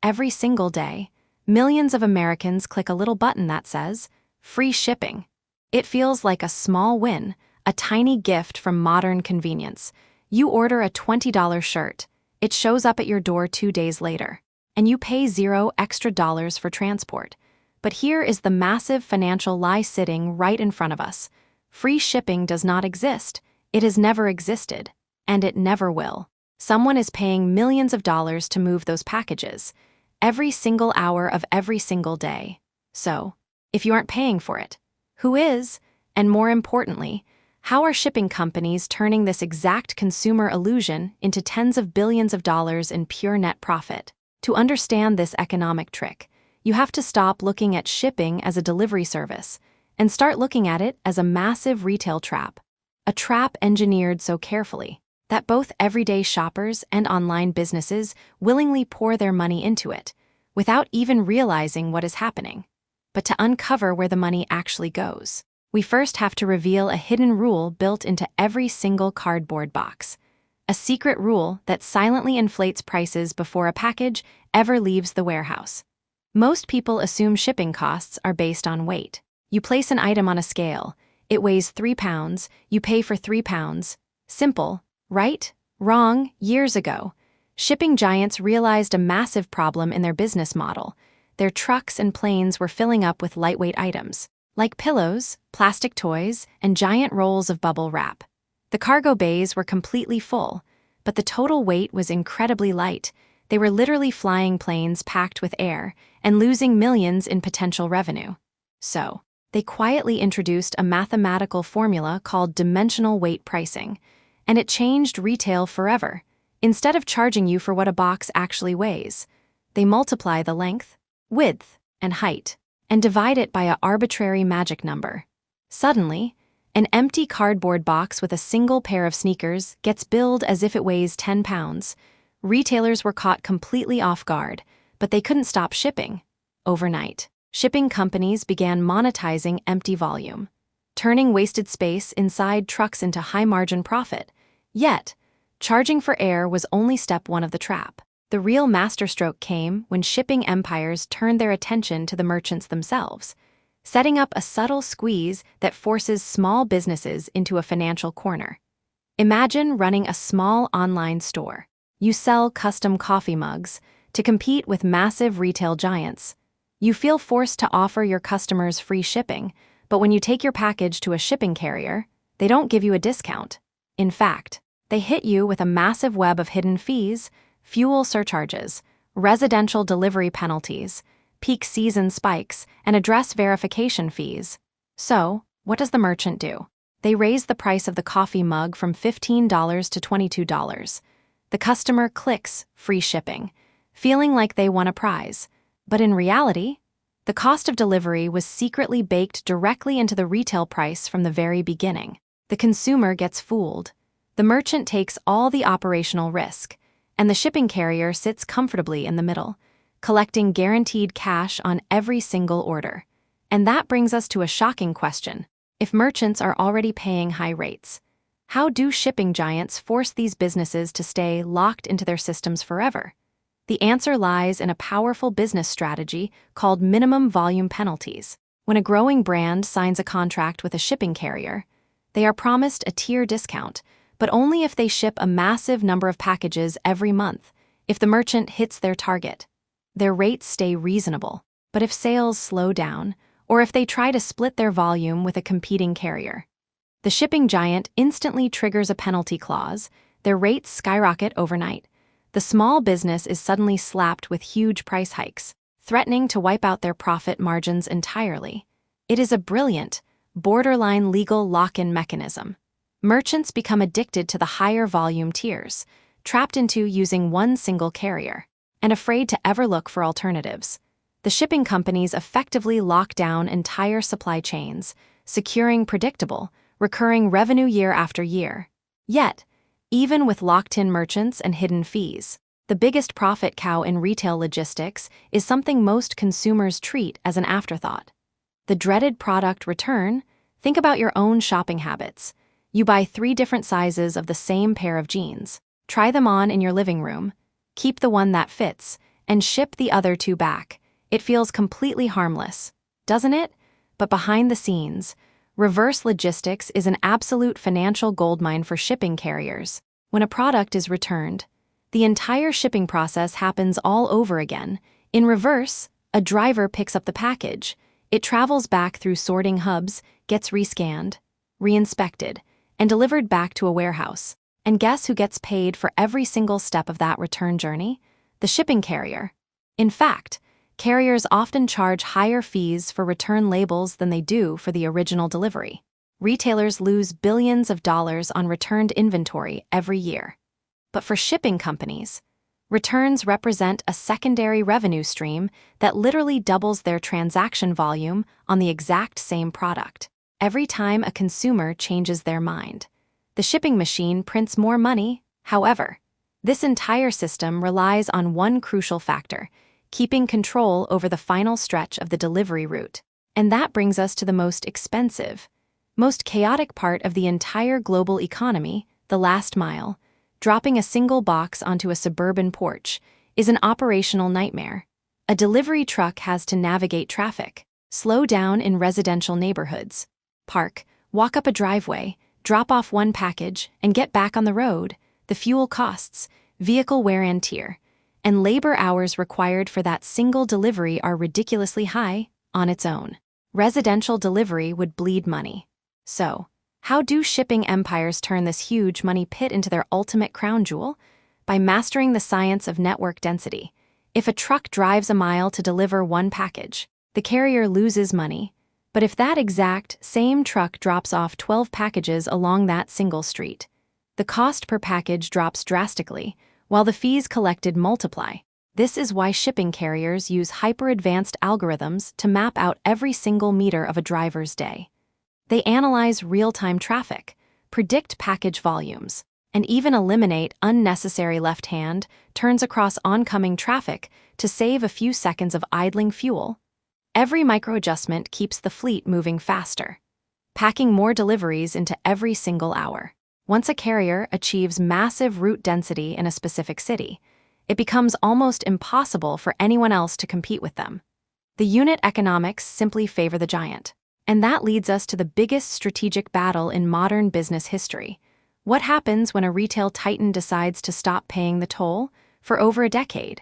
every single day, millions of Americans click a little button that says, free shipping. It feels like a small win, a tiny gift from modern convenience. You order a $20 shirt, it shows up at your door 2 days later, and you pay $0 extra for transport. But here is the massive financial lie sitting right in front of us. Free shipping does not exist. It has never existed, and it never will. Someone is paying millions of dollars to move those packages, every single hour of every single day. So, if you aren't paying for it, who is? And more importantly, how are shipping companies turning this exact consumer illusion into tens of billions of dollars in pure net profit? To understand this economic trick, you have to stop looking at shipping as a delivery service and start looking at it as a massive retail trap. A trap engineered so carefully that both everyday shoppers and online businesses willingly pour their money into it without even realizing what is happening. But to uncover where the money actually goes, we first have to reveal a hidden rule built into every single cardboard box. A secret rule that silently inflates prices before a package ever leaves the warehouse. Most people assume shipping costs are based on weight. You place an item on a scale, it weighs 3 pounds, you pay for 3 pounds. Simple, right? Wrong. Years ago, shipping giants realized a massive problem in their business model. Their trucks and planes were filling up with lightweight items, like pillows, plastic toys, and giant rolls of bubble wrap. The cargo bays were completely full, but the total weight was incredibly light. They were literally flying planes packed with air and losing millions in potential revenue. So, they quietly introduced a mathematical formula called dimensional weight pricing, and it changed retail forever. Instead of charging you for what a box actually weighs, they multiply the length, width, and height, and divide it by an arbitrary magic number. Suddenly, an empty cardboard box with a single pair of sneakers gets billed as if it weighs 10 pounds. Retailers were caught completely off guard, but they couldn't stop shipping. Overnight, shipping companies began monetizing empty volume, turning wasted space inside trucks into high-margin profit. Yet, charging for air was only step one of the trap. The real masterstroke came when shipping empires turned their attention to the merchants themselves, setting up a subtle squeeze that forces small businesses into a financial corner. Imagine running a small online store. You sell custom coffee mugs to compete with massive retail giants. You feel forced to offer your customers free shipping, but when you take your package to a shipping carrier, they don't give you a discount. In fact, they hit you with a massive web of hidden fees, fuel surcharges, residential delivery penalties, peak season spikes, and address verification fees. So, what does the merchant do? They raise the price of the coffee mug from $15 to $22. The customer clicks free shipping, feeling like they won a prize. But in reality, the cost of delivery was secretly baked directly into the retail price from the very beginning. The consumer gets fooled. The merchant takes all the operational risk, and the shipping carrier sits comfortably in the middle, collecting guaranteed cash on every single order. And that brings us to a shocking question. If merchants are already paying high rates, how do shipping giants force these businesses to stay locked into their systems forever? The answer lies in a powerful business strategy called minimum volume penalties. When a growing brand signs a contract with a shipping carrier, they are promised a tier discount, but only if they ship a massive number of packages every month. If the merchant hits their target, their rates stay reasonable. But if sales slow down, or if they try to split their volume with a competing carrier, the shipping giant instantly triggers a penalty clause. Their rates skyrocket overnight. The small business is suddenly slapped with huge price hikes, threatening to wipe out their profit margins entirely. It is a brilliant, borderline legal lock-in mechanism. Merchants become addicted to the higher volume tiers, trapped into using one single carrier, and afraid to ever look for alternatives. The shipping companies effectively lock down entire supply chains, securing predictable, recurring revenue year after year. Yet, even with locked-in merchants and hidden fees, the biggest profit cow in retail logistics is something most consumers treat as an afterthought. The dreaded product return. Think about your own shopping habits. You buy 3 different sizes of the same pair of jeans. Try them on in your living room, keep the one that fits, and ship the other two back. It feels completely harmless, doesn't it? But behind the scenes, reverse logistics is an absolute financial goldmine for shipping carriers. When a product is returned, the entire shipping process happens all over again. In reverse, a driver picks up the package. It travels back through sorting hubs, gets rescanned, re-inspected, and delivered back to a warehouse. And guess who gets paid for every single step of that return journey? The shipping carrier. In fact, carriers often charge higher fees for return labels than they do for the original delivery. Retailers lose billions of dollars on returned inventory every year. But for shipping companies, returns represent a secondary revenue stream that literally doubles their transaction volume on the exact same product. Every time a consumer changes their mind, the shipping machine prints more money. However, this entire system relies on one crucial factor: keeping control over the final stretch of the delivery route. And that brings us to the most expensive, most chaotic part of the entire global economy, the last mile. Dropping a single box onto a suburban porch is an operational nightmare. A delivery truck has to navigate traffic, slow down in residential neighborhoods, park, walk up a driveway, drop off one package, and get back on the road. The fuel costs, vehicle wear and tear, and labor hours required for that single delivery are ridiculously high on its own. Residential delivery would bleed money. So, how do shipping empires turn this huge money pit into their ultimate crown jewel? By mastering the science of network density. If a truck drives a mile to deliver one package, the carrier loses money. But if that exact same truck drops off 12 packages along that single street, the cost per package drops drastically, while the fees collected multiply. This is why shipping carriers use hyper-advanced algorithms to map out every single meter of a driver's day. They analyze real-time traffic, predict package volumes, and even eliminate unnecessary left-hand turns across oncoming traffic to save a few seconds of idling fuel. Every micro-adjustment keeps the fleet moving faster, packing more deliveries into every single hour. Once a carrier achieves massive route density in a specific city, it becomes almost impossible for anyone else to compete with them. The unit economics simply favor the giant. And that leads us to the biggest strategic battle in modern business history. What happens when a retail titan decides to stop paying the toll? For over a decade,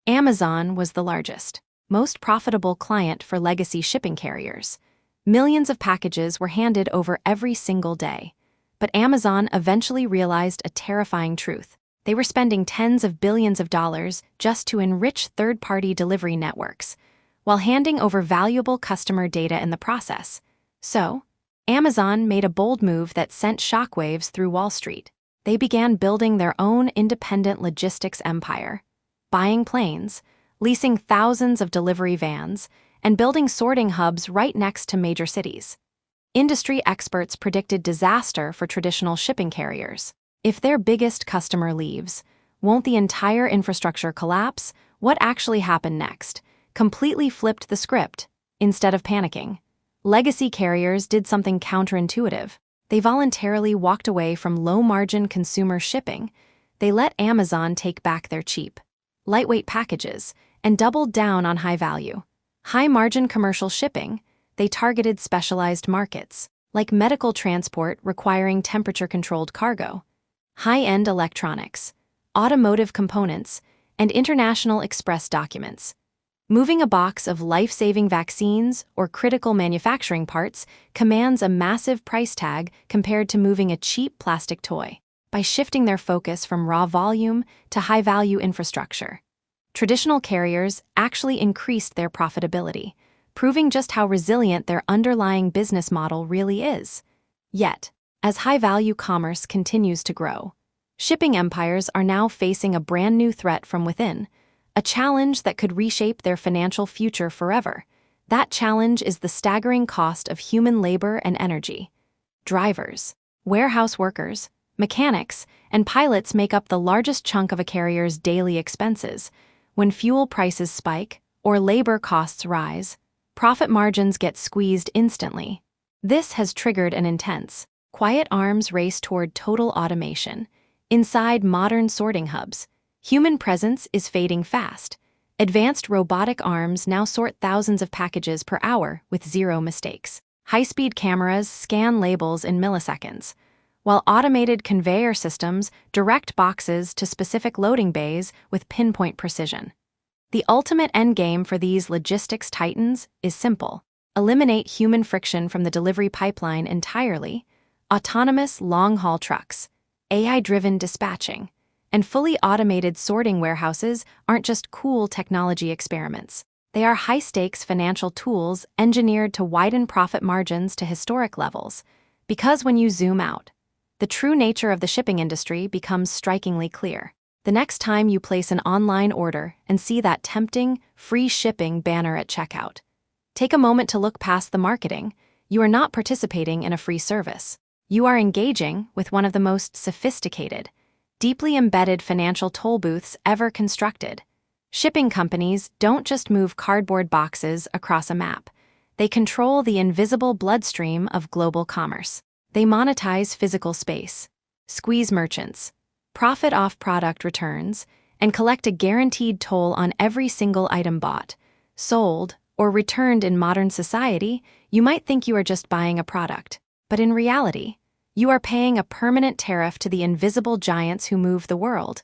Amazon was the largest, most profitable client for legacy shipping carriers. Millions of packages were handed over every single day. But Amazon eventually realized a terrifying truth. They were spending tens of billions of dollars just to enrich third-party delivery networks, while handing over valuable customer data in the process. So, Amazon made a bold move that sent shockwaves through Wall Street. They began building their own independent logistics empire, buying planes, leasing thousands of delivery vans, and building sorting hubs right next to major cities. Industry experts predicted disaster for traditional shipping carriers. If their biggest customer leaves, won't the entire infrastructure collapse? What actually happened next completely flipped the script. Instead of panicking, legacy carriers did something counterintuitive. They voluntarily walked away from low-margin consumer shipping. They let Amazon take back their cheap, lightweight packages and doubled down on high-value, high-margin commercial shipping. They targeted specialized markets, like medical transport requiring temperature-controlled cargo, high-end electronics, automotive components, and international express documents. Moving a box of life-saving vaccines or critical manufacturing parts commands a massive price tag compared to moving a cheap plastic toy. By shifting their focus from raw volume to high-value infrastructure, traditional carriers actually increased their profitability, proving just how resilient their underlying business model really is. Yet, as high-value commerce continues to grow, shipping empires are now facing a brand new threat from within, a challenge that could reshape their financial future forever. That challenge is the staggering cost of human labor and energy. Drivers, warehouse workers, mechanics, and pilots make up the largest chunk of a carrier's daily expenses. When fuel prices spike or labor costs rise, profit margins get squeezed instantly. This has triggered an intense, quiet arms race toward total automation. Inside modern sorting hubs, human presence is fading fast. Advanced robotic arms now sort thousands of packages per hour with zero mistakes. High-speed cameras scan labels in milliseconds, while automated conveyor systems direct boxes to specific loading bays with pinpoint precision. The ultimate endgame for these logistics titans is simple: eliminate human friction from the delivery pipeline entirely. Autonomous long-haul trucks, AI-driven dispatching, and fully automated sorting warehouses aren't just cool technology experiments. They are high-stakes financial tools engineered to widen profit margins to historic levels. Because when you zoom out, the true nature of the shipping industry becomes strikingly clear. The next time you place an online order and see that tempting, free shipping banner at checkout, take a moment to look past the marketing. You are not participating in a free service. You are engaging with one of the most sophisticated, deeply embedded financial toll booths ever constructed. Shipping companies don't just move cardboard boxes across a map. They control the invisible bloodstream of global commerce. They monetize physical space, squeeze merchants, profit off product returns, and collect a guaranteed toll on every single item bought, sold, or returned. In modern society, you might think you are just buying a product, but in reality, you are paying a permanent tariff to the invisible giants who move the world.